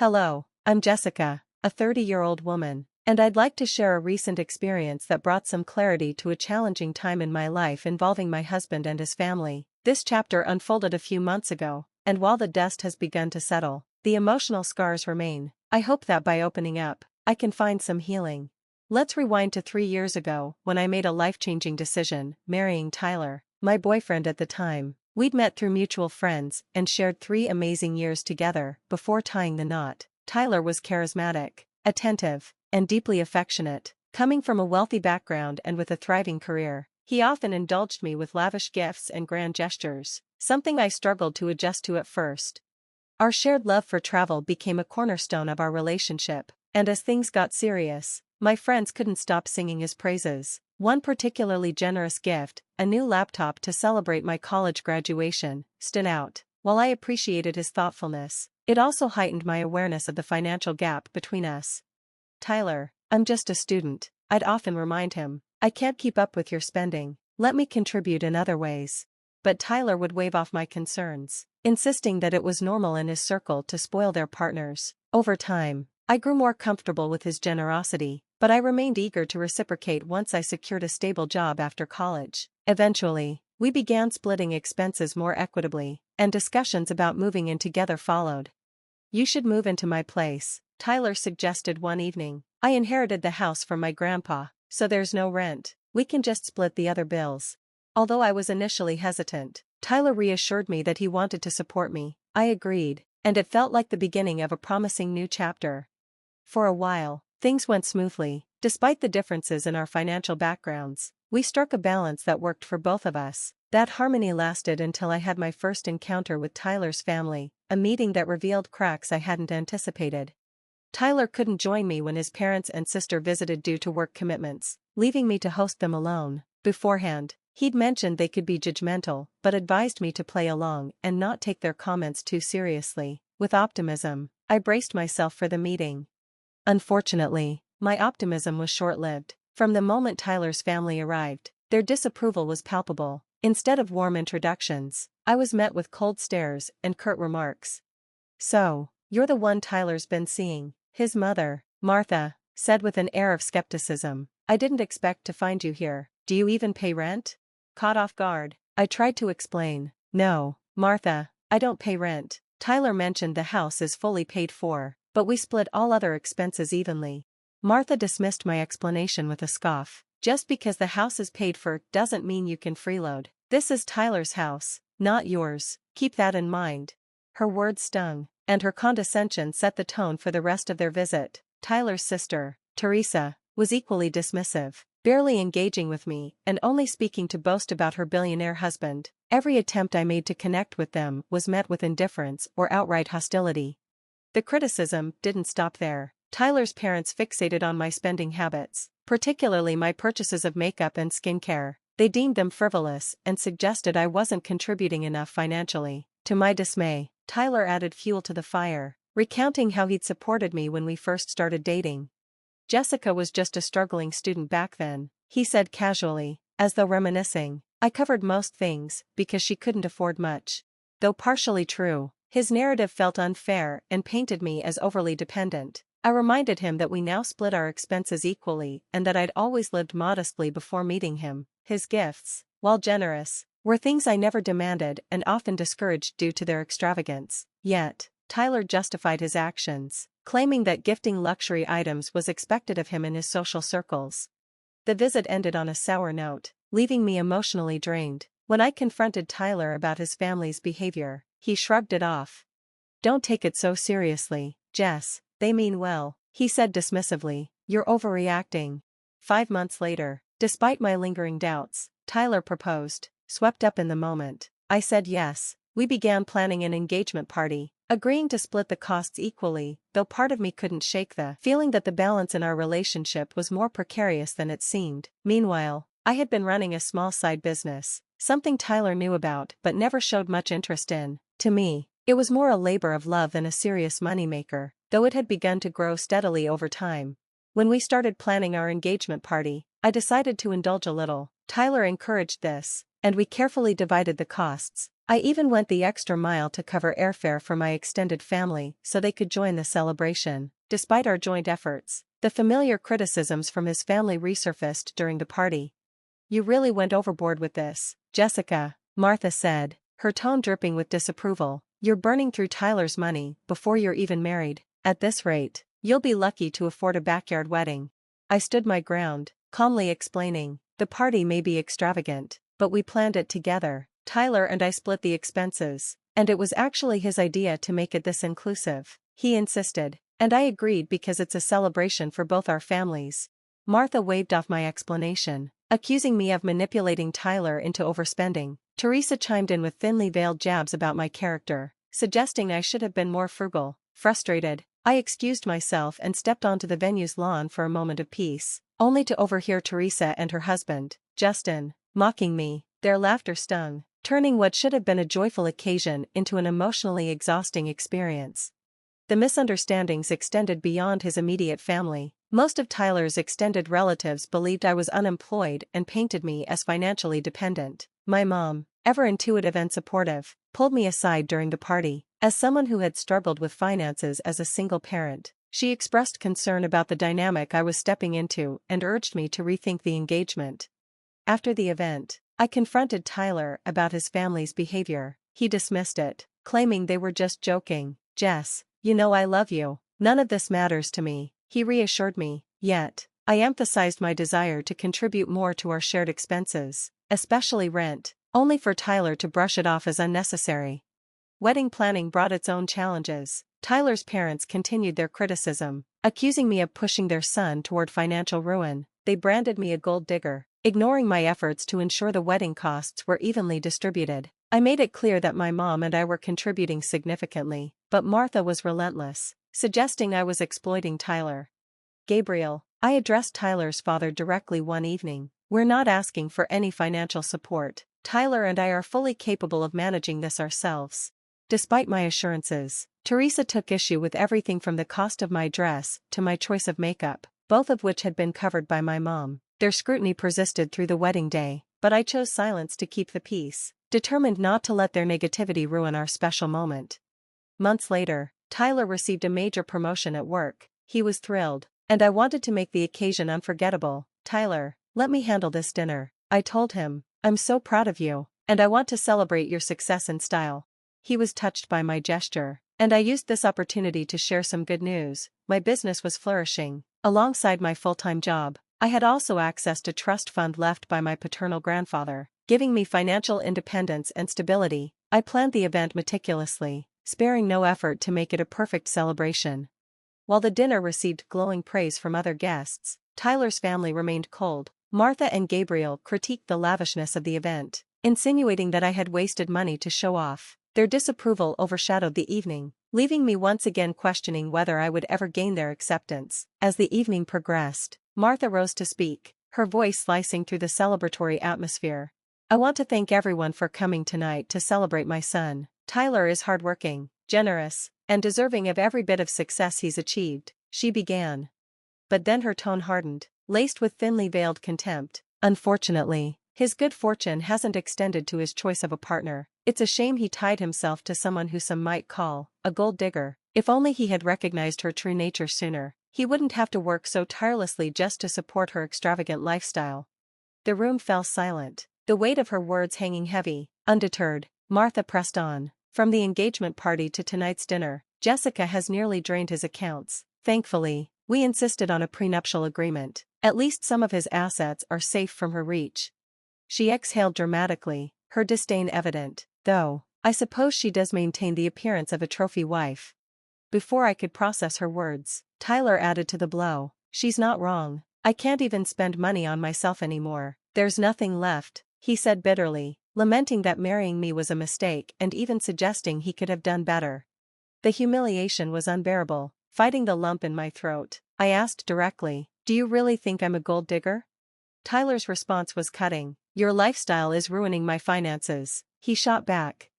Hello, I'm Jessica, a 30-year-old woman, and I'd like to share a recent experience that brought some clarity to a challenging time in my life involving my husband and his family. This chapter unfolded a few months ago, and while the dust has begun to settle, the emotional scars remain. I hope that by opening up, I can find some healing. Let's rewind to 3 years ago when I made a life-changing decision, marrying Tyler, my boyfriend at the time. We'd met through mutual friends and shared 3 amazing years together before tying the knot. Tyler was charismatic, attentive, and deeply affectionate. Coming from a wealthy background and with a thriving career, he often indulged me with lavish gifts and grand gestures, something I struggled to adjust to at first. Our shared love for travel became a cornerstone of our relationship, and as things got serious, my friends couldn't stop singing his praises. One particularly generous gift, a new laptop to celebrate my college graduation, stood out. While I appreciated his thoughtfulness, it also heightened my awareness of the financial gap between us. "Tyler, I'm just a student," I'd often remind him. "I can't keep up with your spending. Let me contribute in other ways." But Tyler would wave off my concerns, insisting that it was normal in his circle to spoil their partners. Over time, I grew more comfortable with his generosity, but I remained eager to reciprocate once I secured a stable job after college. Eventually, we began splitting expenses more equitably, and discussions about moving in together followed. "You should move into my place," Tyler suggested one evening. "I inherited the house from my grandpa, so there's no rent. We can just split the other bills." Although I was initially hesitant, Tyler reassured me that he wanted to support me. I agreed, and it felt like the beginning of a promising new chapter. For a while, things went smoothly. Despite the differences in our financial backgrounds, we struck a balance that worked for both of us. That harmony lasted until I had my first encounter with Tyler's family, a meeting that revealed cracks I hadn't anticipated. Tyler couldn't join me when his parents and sister visited due to work commitments, leaving me to host them alone. Beforehand, he'd mentioned they could be judgmental, but advised me to play along and not take their comments too seriously. With optimism, I braced myself for the meeting. Unfortunately, my optimism was short-lived. From the moment Tyler's family arrived, their disapproval was palpable. Instead of warm introductions, I was met with cold stares and curt remarks. "So, you're the one Tyler's been seeing," his mother, Martha, said with an air of skepticism. "I didn't expect to find you here. Do you even pay rent?" Caught off guard, I tried to explain. "No, Martha, I don't pay rent. Tyler mentioned the house is fully paid for, but we split all other expenses evenly." Martha dismissed my explanation with a scoff. "Just because the house is paid for doesn't mean you can freeload. This is Tyler's house, not yours. Keep that in mind." Her words stung, and her condescension set the tone for the rest of their visit. Tyler's sister, Teresa, was equally dismissive, barely engaging with me and only speaking to boast about her billionaire husband. Every attempt I made to connect with them was met with indifference or outright hostility. The criticism didn't stop there. Tyler's parents fixated on my spending habits, particularly my purchases of makeup and skincare. They deemed them frivolous and suggested I wasn't contributing enough financially. To my dismay, Tyler added fuel to the fire, recounting how he'd supported me when we first started dating. "Jessica was just a struggling student back then," he said casually, as though reminiscing. "I covered most things because she couldn't afford much." Though partially true, his narrative felt unfair and painted me as overly dependent. I reminded him that we now split our expenses equally and that I'd always lived modestly before meeting him. His gifts, while generous, were things I never demanded and often discouraged due to their extravagance. Yet, Tyler justified his actions, claiming that gifting luxury items was expected of him in his social circles. The visit ended on a sour note, leaving me emotionally drained. When I confronted Tyler about his family's behavior, he shrugged it off. "Don't take it so seriously, Jess. They mean well," he said dismissively. "You're overreacting." 5 months later, despite my lingering doubts, Tyler proposed. Swept up in the moment, I said yes. We began planning an engagement party, agreeing to split the costs equally, though part of me couldn't shake the feeling that the balance in our relationship was more precarious than it seemed. Meanwhile, I had been running a small side business, something Tyler knew about but never showed much interest in. To me, it was more a labor of love than a serious moneymaker, though it had begun to grow steadily over time. When we started planning our engagement party, I decided to indulge a little. Tyler encouraged this, and we carefully divided the costs. I even went the extra mile to cover airfare for my extended family so they could join the celebration. Despite our joint efforts, the familiar criticisms from his family resurfaced during the party. "You really went overboard with this, Jessica," Martha said, her tone dripping with disapproval. "You're burning through Tyler's money before you're even married. At this rate, you'll be lucky to afford a backyard wedding." I stood my ground, calmly explaining, "The party may be extravagant, but we planned it together. Tyler and I split the expenses, and it was actually his idea to make it this inclusive." He insisted, and I agreed because it's a celebration for both our families. Martha waved off my explanation, accusing me of manipulating Tyler into overspending. Teresa chimed in with thinly veiled jabs about my character, suggesting I should have been more frugal. Frustrated, I excused myself and stepped onto the venue's lawn for a moment of peace, only to overhear Teresa and her husband, Justin, mocking me. Their laughter stung, turning what should have been a joyful occasion into an emotionally exhausting experience. The misunderstandings extended beyond his immediate family. Most of Tyler's extended relatives believed I was unemployed and painted me as financially dependent. My mom, ever intuitive and supportive, pulled me aside during the party. As someone who had struggled with finances as a single parent, she expressed concern about the dynamic I was stepping into and urged me to rethink the engagement. After the event, I confronted Tyler about his family's behavior. He dismissed it, claiming they were just joking. "Jess, you know I love you. None of this matters to me," he reassured me. Yet, I emphasized my desire to contribute more to our shared expenses, especially rent, only for Tyler to brush it off as unnecessary. Wedding planning brought its own challenges. Tyler's parents continued their criticism, accusing me of pushing their son toward financial ruin. They branded me a gold digger, ignoring my efforts to ensure the wedding costs were evenly distributed. I made it clear that my mom and I were contributing significantly, but Martha was relentless, suggesting I was exploiting Tyler. "Gabriel," I addressed Tyler's father directly one evening, "we're not asking for any financial support. Tyler and I are fully capable of managing this ourselves." Despite my assurances, Teresa took issue with everything from the cost of my dress to my choice of makeup, both of which had been covered by my mom. Their scrutiny persisted through the wedding day, but I chose silence to keep the peace, determined not to let their negativity ruin our special moment. Months later, Tyler received a major promotion at work. He was thrilled, and I wanted to make the occasion unforgettable. "Tyler, let me handle this dinner," I told him. "I'm so proud of you, and I want to celebrate your success in style." He was touched by my gesture, and I used this opportunity to share some good news. My business was flourishing. Alongside my full-time job, I had also accessed a trust fund left by my paternal grandfather, giving me financial independence and stability. I planned the event meticulously, sparing no effort to make it a perfect celebration. While the dinner received glowing praise from other guests, Tyler's family remained cold. Martha and Gabriel critiqued the lavishness of the event, insinuating that I had wasted money to show off. Their disapproval overshadowed the evening, leaving me once again questioning whether I would ever gain their acceptance. As the evening progressed, Martha rose to speak, her voice slicing through the celebratory atmosphere. "I want to thank everyone for coming tonight to celebrate my son. Tyler is hardworking, generous, and deserving of every bit of success he's achieved," she began. But then her tone hardened, laced with thinly veiled contempt. "Unfortunately, his good fortune hasn't extended to his choice of a partner. It's a shame he tied himself to someone who some might call a gold digger. If only he had recognized her true nature sooner, he wouldn't have to work so tirelessly just to support her extravagant lifestyle." The room fell silent, the weight of her words hanging heavy. Undeterred, Martha pressed on. "From the engagement party to tonight's dinner, Jessica has nearly drained his accounts. Thankfully, we insisted on a prenuptial agreement. At least some of his assets are safe from her reach." She exhaled dramatically, her disdain evident. "Though, I suppose she does maintain the appearance of a trophy wife." Before I could process her words, Tyler added to the blow. "She's not wrong. I can't even spend money on myself anymore. There's nothing left," he said bitterly, lamenting that marrying me was a mistake and even suggesting he could have done better. The humiliation was unbearable. Fighting the lump in my throat, I asked directly, "Do you really think I'm a gold digger?" Tyler's response was cutting. "Your lifestyle is ruining my finances," he shot back.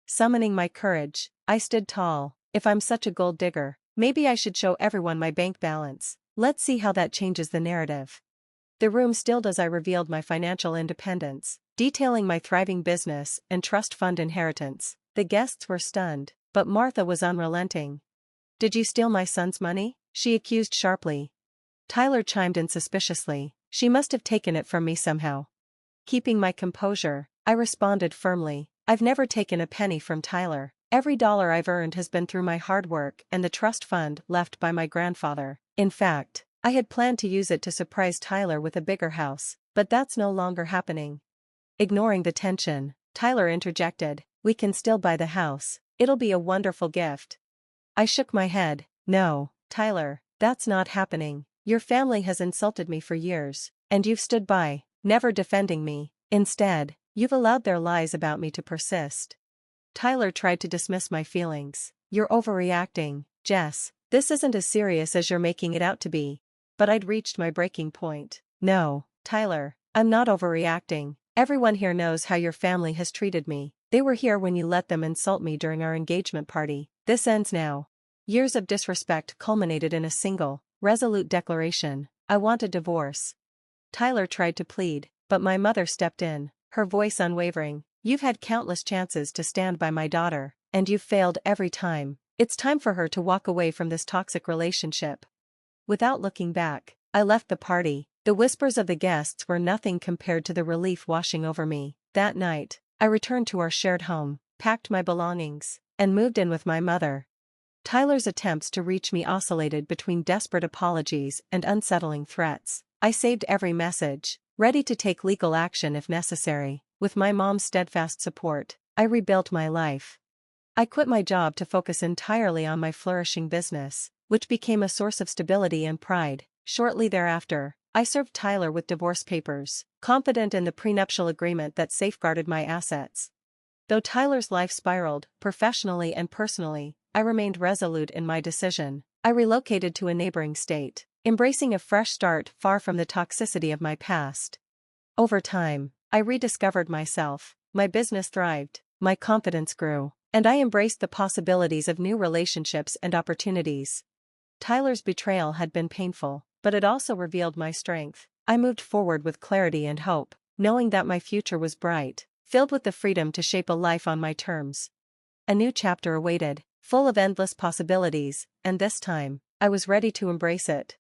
Summoning my courage, I stood tall. "If I'm such a gold digger, maybe I should show everyone my bank balance. Let's see how that changes the narrative." The room stilled as I revealed my financial independence, detailing my thriving business and trust fund inheritance. The guests were stunned, but Martha was unrelenting. "Did you steal my son's money?" she accused sharply. Tyler chimed in suspiciously. "She must have taken it from me somehow." Keeping my composure, I responded firmly, "I've never taken a penny from Tyler. Every dollar I've earned has been through my hard work and the trust fund left by my grandfather. In fact, I had planned to use it to surprise Tyler with a bigger house, but that's no longer happening." Ignoring the tension, Tyler interjected, "We can still buy the house. It'll be a wonderful gift." I shook my head. "No, Tyler, that's not happening. Your family has insulted me for years, and you've stood by, never defending me. Instead, you've allowed their lies about me to persist." Tyler tried to dismiss my feelings. "You're overreacting, Jess. This isn't as serious as you're making it out to be." But I'd reached my breaking point. "No, Tyler, I'm not overreacting. Everyone here knows how your family has treated me. They were here when you let them insult me during our engagement party. This ends now." Years of disrespect culminated in a single, resolute declaration: "I want a divorce." Tyler tried to plead, but my mother stepped in, her voice unwavering. "You've had countless chances to stand by my daughter, and you've failed every time. It's time for her to walk away from this toxic relationship." Without looking back, I left the party. The whispers of the guests were nothing compared to the relief washing over me. That night, I returned to our shared home, packed my belongings, and moved in with my mother. Tyler's attempts to reach me oscillated between desperate apologies and unsettling threats. I saved every message, ready to take legal action if necessary. With my mom's steadfast support, I rebuilt my life. I quit my job to focus entirely on my flourishing business, which became a source of stability and pride. Shortly thereafter, I served Tyler with divorce papers, confident in the prenuptial agreement that safeguarded my assets. Though Tyler's life spiraled, professionally and personally, I remained resolute in my decision. I relocated to a neighboring state, embracing a fresh start far from the toxicity of my past. Over time, I rediscovered myself, my business thrived, my confidence grew, and I embraced the possibilities of new relationships and opportunities. Tyler's betrayal had been painful, but it also revealed my strength. I moved forward with clarity and hope, knowing that my future was bright, filled with the freedom to shape a life on my terms. A new chapter awaited, full of endless possibilities, and this time, I was ready to embrace it.